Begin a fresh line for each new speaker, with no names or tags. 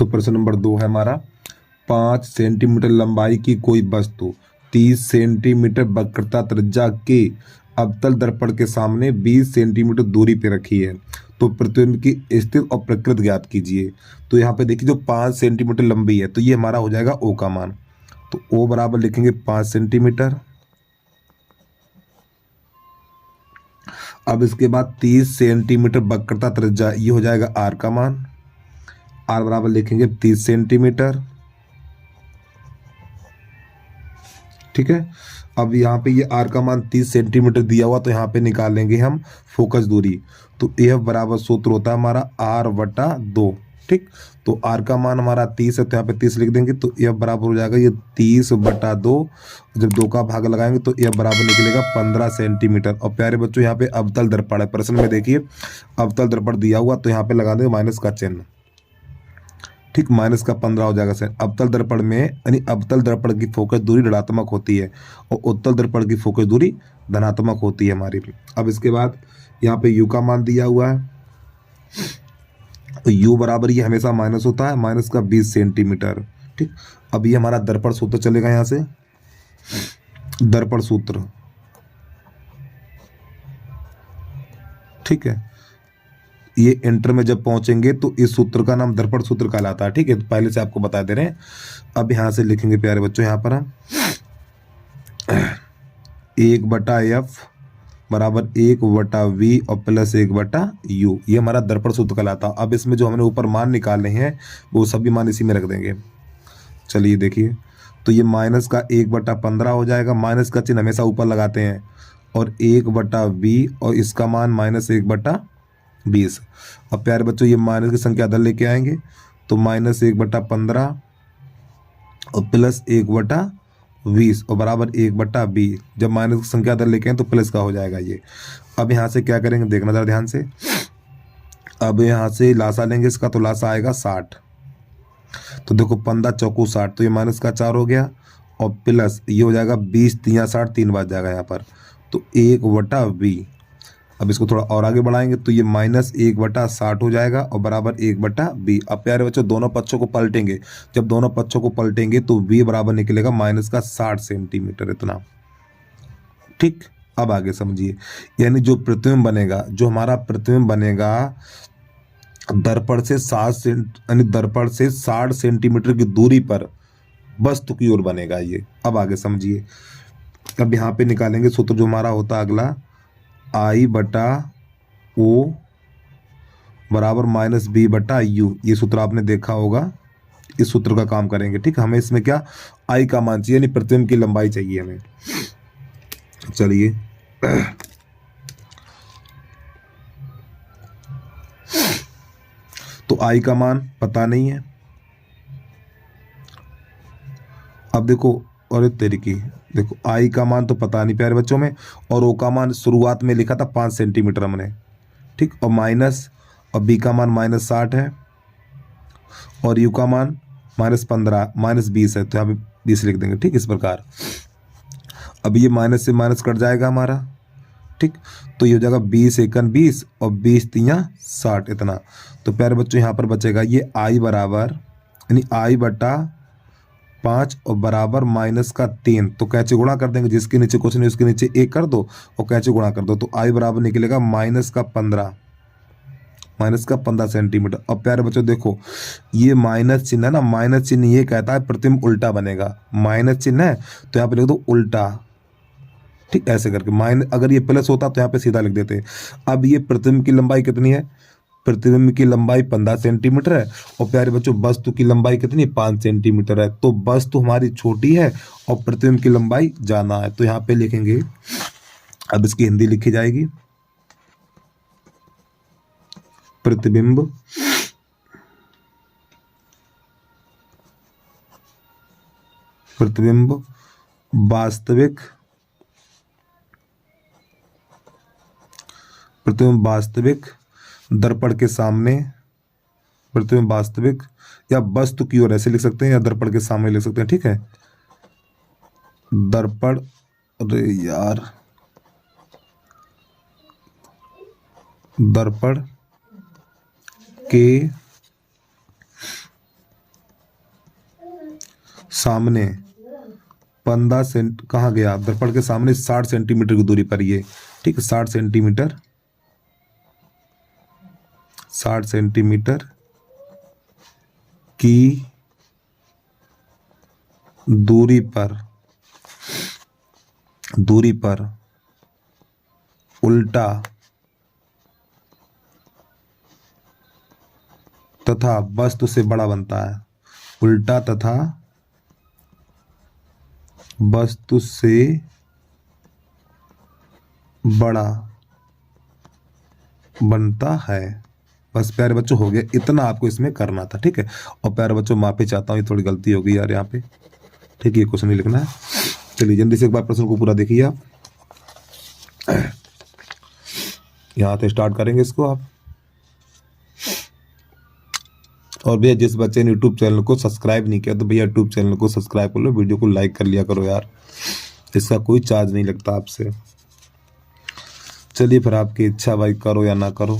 तो प्रश्न नंबर 2 है हमारा, 5 सेंटीमीटर लंबाई की कोई वस्तु 30 सेंटीमीटर वक्रता त्रिज्या के अवतल दर्पण के सामने 20 सेंटीमीटर दूरी पे रखी है, तो प्रतिबिंब की स्थिति और प्रकृति ज्ञात कीजिए। तो यहाँ पे देखिए जो 5 सेंटीमीटर लंबी है तो ये हमारा हो जाएगा ओ का मान। तो ओ बराबर लिखेंगे 5 सेंटीमीटर। अब इसके बाद 30 सेंटीमीटर वक्रता त्रिज्या, ये हो जाएगा आर का मान। आर बराबर लिखेंगे 30 सेंटीमीटर। ठीक है, अब यहाँ पे ये आर का मान 30 सेंटीमीटर दिया हुआ, तो यहाँ पे निकाल लेंगे हम फोकस दूरी। तो एफ बराबर सूत्र होता है हमारा आर बटा 2। ठीक, तो आर का मान हमारा 30 है तो यहाँ पे 30 लिख देंगे, तो एफ बराबर हो जाएगा ये 30 बटा 2। जब 2 का भाग लगाएंगे तो एफ बराबर निकलेगा 15 सेंटीमीटर। और प्यारे बच्चों यहाँ पे अवतल दर्पण है, प्रश्न में देखिए अवतल दर्पण दिया हुआ, तो यहाँ पे लगा देंगे माइनस का चिन्ह। ठीक, माइनस का 15 हो जाएगा सर। अवतल दर्पण में यानी अवतल दर्पण की फोकस दूरी ऋणात्मक होती है और उत्तल दर्पण की फोकस दूरी धनात्मक होती है हमारी। अब इसके बाद यहाँ पे यू का मान दिया हुआ है, तो यू बराबर ये हमेशा माइनस होता है, माइनस का 20 सेंटीमीटर। ठीक, अब ये हमारा दर्पण सूत्र चलेगा यहाँ से, दर्पण सूत्र। ठीक है, ये इंटर में जब पहुंचेंगे तो इस सूत्र का नाम दर्पण सूत्र कहलाता है। ठीक है, तो पहले से आपको बता दे रहे हैं। अब यहां से लिखेंगे प्यारे बच्चों, यहां पर हम 1/f बराबर 1/v और प्लस 1/u, ये हमारा दर्पण सूत्र कहलाता है। अब इसमें जो हमने ऊपर मान निकालने हैं वो सभी मान इसी में रख देंगे। चलिए देखिए, तो ये माइनस का 1/15 हो जाएगा, माइनस का चिन्ह हमेशा ऊपर लगाते हैं, और 1/v और इसका मान माइनस 1/20। अब प्यारे बच्चों ये माइनस की संख्या इधर लेके आएंगे, तो माइनस 1/15 और प्लस 1/20 और बराबर 1/20। जब माइनस की संख्या इधर लेके आए तो प्लस का हो जाएगा ये। अब यहाँ से क्या करेंगे देखना जरा ध्यान से। अब यहाँ से लासा लेंगे इसका, तो लासा आएगा 60। तो देखो 15 चौको 60, तो ये माइनस का 4 हो गया, और प्लस ये हो जाएगा 20 3 60, 3 बार जाएगा यहाँ पर, तो 1/20। अब इसको थोड़ा और आगे बढ़ाएंगे तो ये माइनस 1/60 हो जाएगा और बराबर 1/20। अब प्यारे बच्चों दोनों पक्षों को पलटेंगे, जब दोनों पक्षों को पलटेंगे तो v बराबर निकलेगा माइनस का 60 सेंटीमीटर इतना। ठीक, अब आगे समझिए, यानी जो प्रतिबिंब बनेगा, जो हमारा प्रतिबिंब बनेगा दर्पण से 60 सेंटीमीटर की दूरी पर वस्तु की ओर बनेगा ये। अब आगे समझिए, अब यहाँ पे निकालेंगे सूत्र जो हमारा होता है अगला, I/O बराबर माइनस B/U। ये सूत्र आपने देखा होगा, इस सूत्र का काम करेंगे। ठीक, हमें इसमें क्या I का मान चाहिए, यानी प्रतिबिंब की लंबाई चाहिए हमें। चलिए तो I का मान पता नहीं है। अब देखो, और तरीके देखो, आई का मान तो पता नहीं प्यारे बच्चों में, और ओ का मान शुरुआत में लिखा था 5 सेंटीमीटर हमने। ठीक, और माइनस, और बी का मान -60 है, और यू का मान -15 -20 है, तो यहाँ पे 20 लिख देंगे। ठीक, इस प्रकार अब ये माइनस से माइनस कट जाएगा हमारा। ठीक, तो ये हो जाएगा 20 एकन 20 और 20 3 60 इतना। तो प्यारे बच्चों यहाँ पर बचेगा ये आई बराबर, यानी I/5 और बराबर माइनस का 3। तो कैचे गुणा कर देंगे, जिसके नीचे कुछ नहीं उसके नीचे 1 कर दो और कैचे गुणा कर दो, तो I बराबर निकलेगा माइनस का 15 सेंटीमीटर। अब प्यारे बच्चों देखो ये माइनस चिन्ह है ना, माइनस चिन्ह ये कहता है प्रतिबिंब उल्टा बनेगा। माइनस चिन्ह है तो यहाँ पे लिख दो उल्टा। ठीक, ऐसे करके माइनस, अगर ये प्लस होता तो यहाँ पे सीधा लिख देते। अब ये प्रतिबिंब की लंबाई कितनी है, प्रतिबिंब की लंबाई 15 सेंटीमीटर है, और प्यारे बच्चों वस्तु की लंबाई कितनी 5 सेंटीमीटर है। तो वस्तु हमारी छोटी है और प्रतिबिंब की लंबाई ज्यादा है, तो यहाँ पे लिखेंगे, अब इसकी हिंदी लिखी जाएगी, प्रतिबिंब वास्तविक, प्रतिबिंब वास्तविक दर्पण के सामने, प्रतिबिंब वास्तविक या वस्तु की ओर ऐसे लिख सकते हैं, या दर्पण के सामने लिख सकते हैं। ठीक है, दर्पण, अरे यार, दर्पण के सामने 15 सेंट कहाँ गया, दर्पण के सामने 60 सेंटीमीटर की दूरी पर ये, ठीक है, 60 सेंटीमीटर, 60 सेंटीमीटर की दूरी पर उल्टा तथा वस्तु से बड़ा बनता है, उल्टा तथा वस्तु से बड़ा बनता है। बस प्यारे बच्चों हो गया, इतना आपको इसमें करना था, ठीक है। और प्यारे बच्चों माफी चाहता हूँ, ये थोड़ी गलती हो गई यार यहाँ पे, ठीक है, ये क्वेश्चन नहीं लिखना है। चलिए जल्दी से एक बार प्रश्न को पूरा देखिए आप, यहाँ से स्टार्ट करेंगे इसको आप। और भैया जिस बच्चे ने यूट्यूब चैनल को सब्सक्राइब नहीं किया तो भैया यूट्यूब चैनल को सब्सक्राइब कर लो, वीडियो को लाइक कर लिया करो यार, इसका कोई चार्ज नहीं लगता आपसे। चलिए फिर आपकी इच्छा भाई, करो या ना करो।